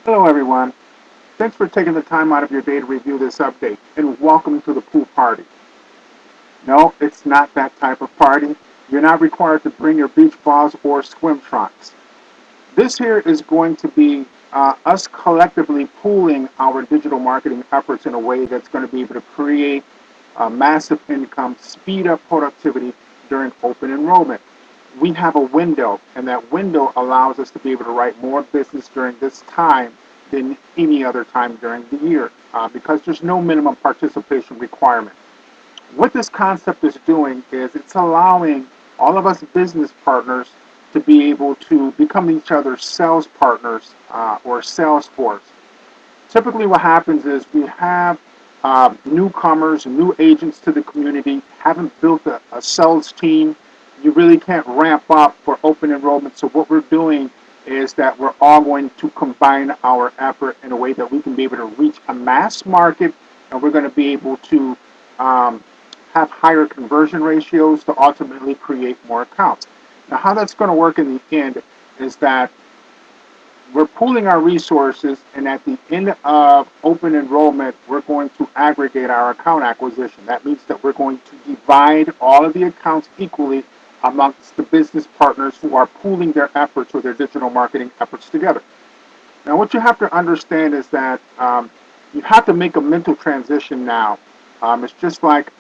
Hello, everyone. Thanks for taking the time out of your day to review this update, and welcome to the pool party. No, it's not that type of party. You're not required to bring your beach balls or swim trunks. This here is going to be us collectively pooling our digital marketing efforts in a way that's going to be able to create massive income, speed up productivity during open enrollment. We have a window, and that window allows us to be able to write more business during this time than any other time during the year because there's no minimum participation requirement. What this concept is doing is it's allowing all of us business partners to be able to become each other's sales partners or sales force. Typically, what happens is we have newcomers, new agents to the community, haven't built a sales team. You really can't ramp up for open enrollment. So what we're doing is that we're all going to combine our effort in a way that we can be able to reach a mass market, and we're going to be able to um, have higher conversion ratios to ultimately create more accounts. Now, how that's going to work in the end is that we're pooling our resources, and at the end of open enrollment, we're going to aggregate our account acquisition. That means that we're going to divide all of the accounts equally amongst the business partners who are pooling their efforts or their digital marketing efforts together. Now, what you have to understand is that you have to make a mental transition now. It's just like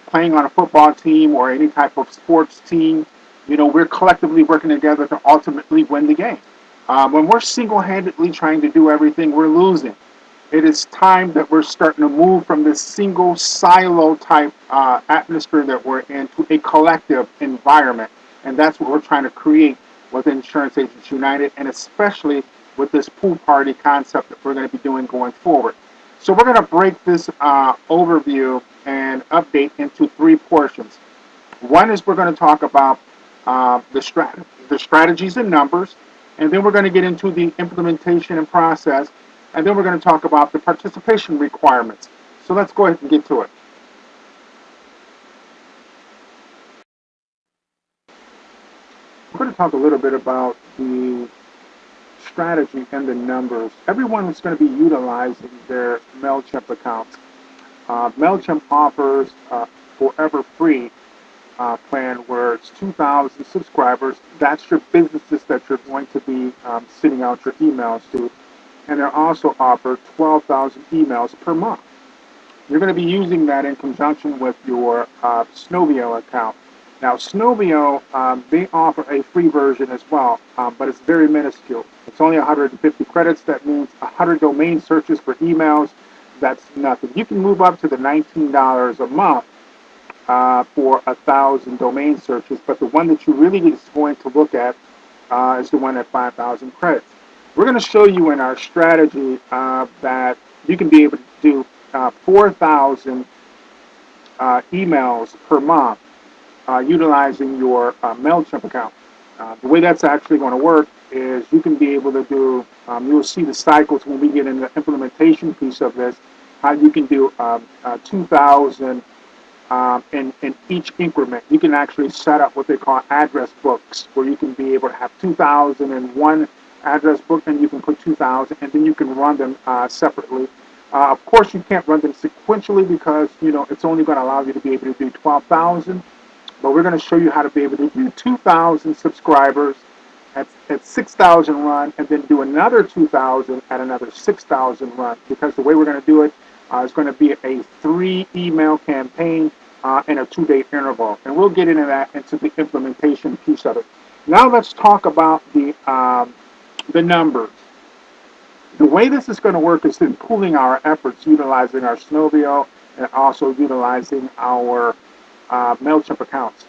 playing on a football team or any type of sports team. We're collectively working together to ultimately win the game. When we're single-handedly trying to do everything, we're losing. It is time that we're starting to move from this single silo type atmosphere that we're in to a collective environment. And that's what we're trying to create with Insurance Agents United, and especially with this pool party concept that we're going to be doing going forward. So we're going to break this overview and update into three portions. One is we're going to talk about the strategies and numbers, and then we're going to get into the implementation and process, and then we're going to talk about the participation requirements. So let's go ahead and get to it. We're going to talk a little bit about the strategy and the numbers. Everyone is going to be utilizing their MailChimp accounts. MailChimp offers forever free plan where it's 2,000 subscribers. That's your businesses that you're going to be sending out your emails to. And they're also offer 12,000 emails per month. You're going to be using that in conjunction with your Snowbio account. Now, Snowbio, they offer a free version as well, but it's very minuscule. It's only 150 credits. That means 100 domain searches for emails. That's nothing. You can move up to the $19 a month for 1,000 domain searches, but the one that you really is going to look at is the one at 5,000 credits. We're going to show you in our strategy that you can be able to do 4,000 emails per month utilizing your MailChimp account. The way that's actually going to work is you can be able to do, you'll see the cycles when we get in the implementation piece of this, how you can do 2,000 in each increment. You can actually set up what they call address books, where you can be able to have 2,000 in one address book, and you can put 2,000, and then you can run them separately. Of course, you can't run them sequentially because it's only going to allow you to be able to do 12,000. But we're going to show you how to be able to do 2,000 subscribers at 6,000 run, and then do another 2,000 at another 6,000 run. Because the way we're going to do it is going to be a 3 email campaign in a 2-day interval, and we'll get into that into the implementation piece of it. Now let's talk about the numbers. The way this is going to work is in pooling our efforts, utilizing our Snowbio and also utilizing our MailChimp accounts.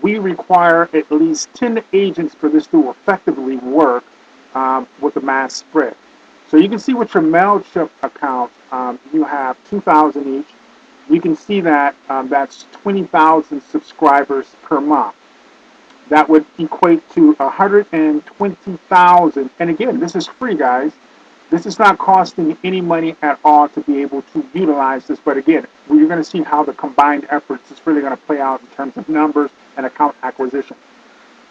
We require at least 10 agents for this to effectively work with a mass spread. So you can see with your MailChimp account, you have 2,000 each. You can see that that's 20,000 subscribers per month. That would equate to 120,000. And again, this is free, guys. This is not costing any money at all to be able to utilize this. But again, you're going to see how the combined efforts is really going to play out in terms of numbers and account acquisition.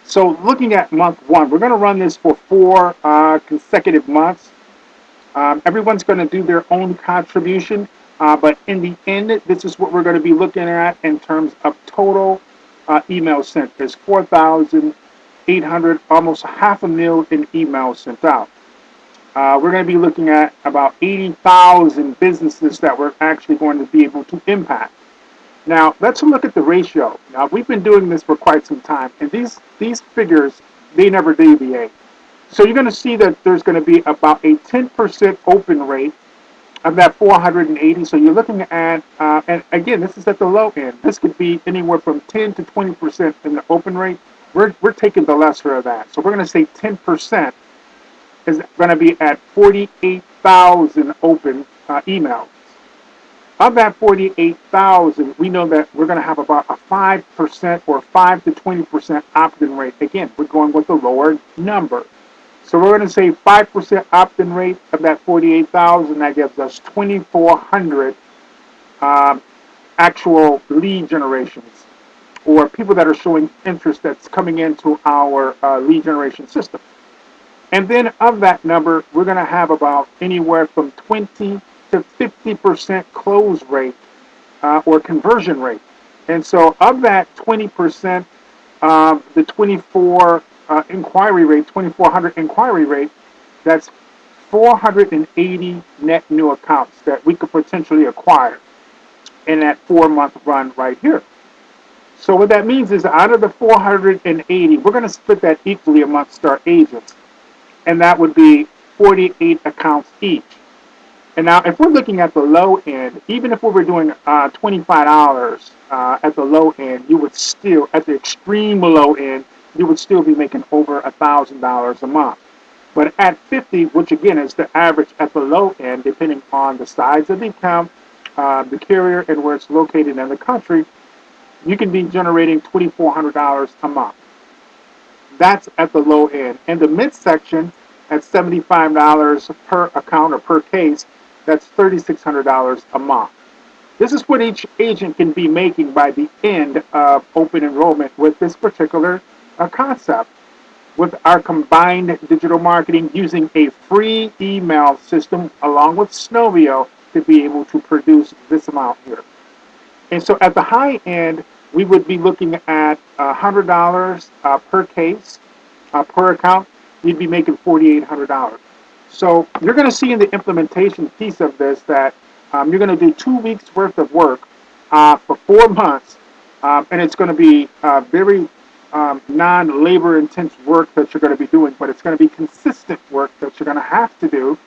So looking at month one, we're going to run this for 4 consecutive months. Everyone's going to do their own contribution, but in the end, this is what we're going to be looking at in terms of total emails sent. There's 4,800, almost half a million emails sent out. We're going to be looking at about 80,000 businesses that we're actually going to be able to impact. Now, let's look at the ratio. Now, we've been doing this for quite some time, and these figures, they never deviate. So you're going to see that there's going to be about a 10% open rate of that 480. So you're looking at, and again, this is at the low end. This could be anywhere from 10 to 20% in the open rate. We're taking the lesser of that. So we're going to say 10% is going to be at 48,000 open emails. Of that 48,000, we know that we're going to have about a 5% or 5 to 20% opt-in rate. Again, we're going with the lower number. So we're going to say 5% opt-in rate of that 48,000. That gives us 2,400 actual lead generations, or people that are showing interest that's coming into our lead generation system. And then of that number, we're going to have about anywhere from 20 to 50% close rate or conversion rate. And so of that 20%, the 2,400 inquiry rate, that's 480 net new accounts that we could potentially acquire in that 4-month run right here. So what that means is out of the 480, we're going to split that equally amongst our agents, and that would be 48 accounts each. And now, if we're looking at the low end, even if we were doing $25 at the low end, you would still, at the extreme low end, you would still be making over $1,000 a month. But at 50, which again is the average at the low end, depending on the size of the account, the carrier, and where it's located in the country, you can be generating $2,400 a month. That's at the low end. And the midsection, at $75 per account or per case, that's $3,600 a month. This is what each agent can be making by the end of open enrollment with this particular concept. With our combined digital marketing using a free email system along with Snowvio to be able to produce this amount here. And so at the high end, we would be looking at $100 per case, per account. You'd be making $4,800. So you're going to see in the implementation piece of this that you're going to do 2 weeks worth of work for 4 months, and it's going to be very non-labor intense work that you're going to be doing, but it's going to be consistent work that you're going to have to do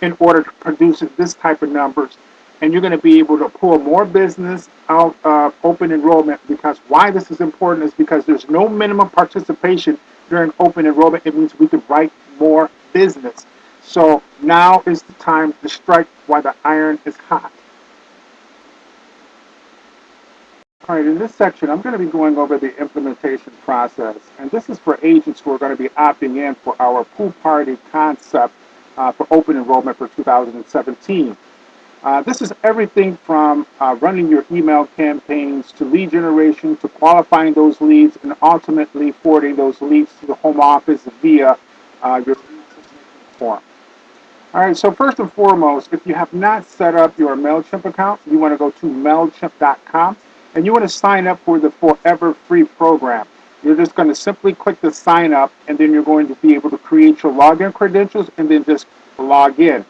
in order to produce this type of numbers. And you're going to be able to pull more business out of open enrollment, because why this is important is because there's no minimum participation during open enrollment. It means we could write more business. So now is the time to strike while the iron is hot. All right, in this section, I'm going to be going over the implementation process. And this is for agents who are going to be opting in for our pool party concept for open enrollment for 2017. This is everything from running your email campaigns to lead generation to qualifying those leads and ultimately forwarding those leads to the home office via your form. All right, so first and foremost, if you have not set up your MailChimp account, you want to go to MailChimp.com and you want to sign up for the Forever Free program. You're just going to simply click the sign up, and then you're going to be able to create your login credentials and then just log in.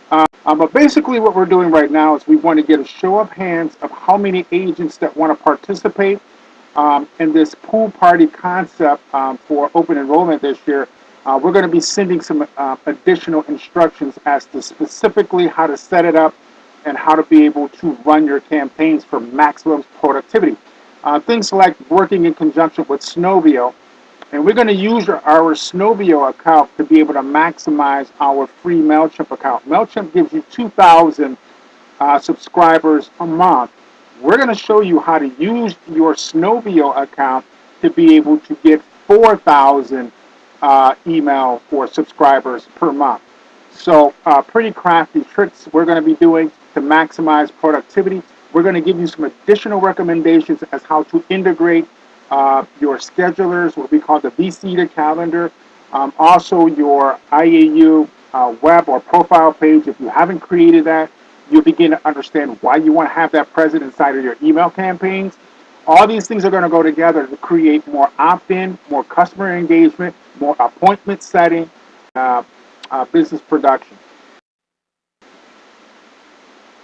But basically what we're doing right now is we want to get a show of hands of how many agents that want to participate in this pool party concept for open enrollment this year. We're going to be sending some additional instructions as to specifically how to set it up and how to be able to run your campaigns for maximum productivity. Things like working in conjunction with Snowvio. And we're going to use our Snowvio account to be able to maximize our free MailChimp account. MailChimp gives you 2,000 subscribers a month. We're going to show you how to use your Snowvio account to be able to get 4,000 email or subscribers per month. So pretty crafty tricks we're going to be doing to maximize productivity. We're going to give you some additional recommendations as how to integrate your schedulers, what we call the VC calendar, also your IAU web or profile page. If you haven't created that, you'll begin to understand why you want to have that present inside of your email campaigns. All these things are going to go together to create more opt-in, more customer engagement, more appointment setting, business production.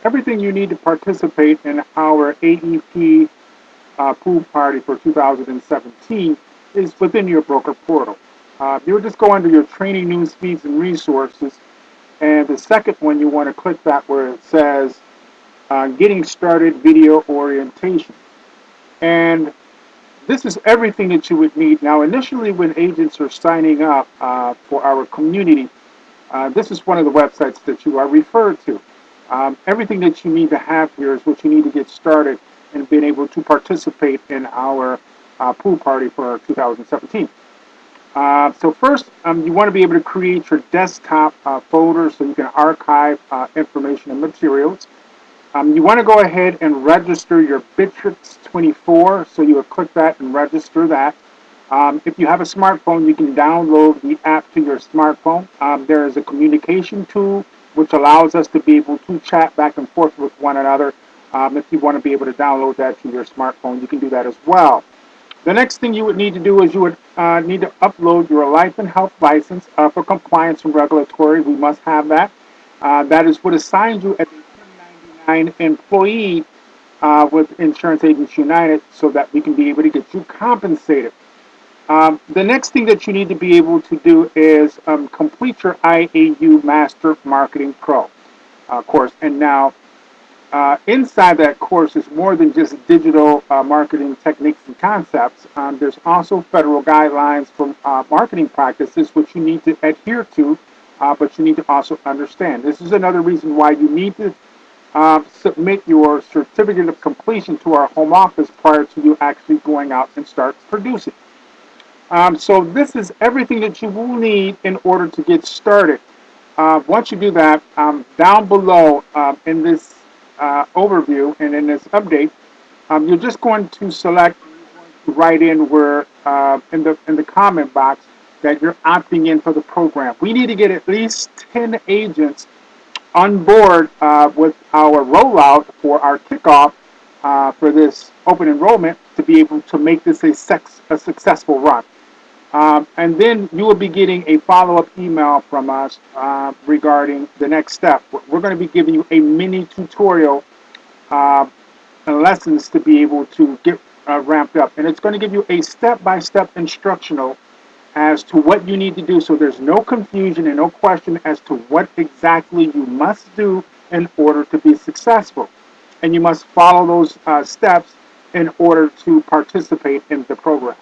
Everything you need to participate in our AEP Pool Party for 2017 is within your broker portal. You'll just go under your training news feeds and resources, and the second one you want to click that where it says getting started video orientation. And this is everything that you would need. Now, initially when agents are signing up for our community, this is one of the websites that you are referred to. Everything that you need to have here is what you need to get started and being able to participate in our pool party for 2017. So first, you want to be able to create your desktop folder so you can archive information and materials. You want to go ahead and register your Bitrix 24, so you would click that and register that. If you have a smartphone, you can download the app to your smartphone. There is a communication tool which allows us to be able to chat back and forth with one another. If you want to be able to download that to your smartphone, you can do that as well. The next thing you would need to do is you would need to upload your life and health license for compliance and regulatory. We must have that. That is what assigns you as a 1099 employee with Insurance Agents United so that we can be able to get you compensated. The next thing that you need to be able to do is complete your IAU Master Marketing Pro course. And now, inside that course is more than just digital marketing techniques and concepts. There's also federal guidelines for marketing practices, which you need to adhere to, but you need to also understand. This is another reason why you need to submit your certificate of completion to our home office prior to you actually going out and start producing. So this is everything that you will need in order to get started. Once you do that, down below in this overview and in this update, you're just going to select, write in where in the comment box that you're opting in for the program. We need to get at least 10 agents on board with our rollout for our kickoff for this open enrollment to be able to make this a successful run. And then you will be getting a follow-up email from us regarding the next step. We're going to be giving you a mini tutorial and lessons to be able to get ramped up. And it's going to give you a step-by-step instructional as to what you need to do, so there's no confusion and no question as to what exactly you must do in order to be successful. And you must follow those steps in order to participate in the program.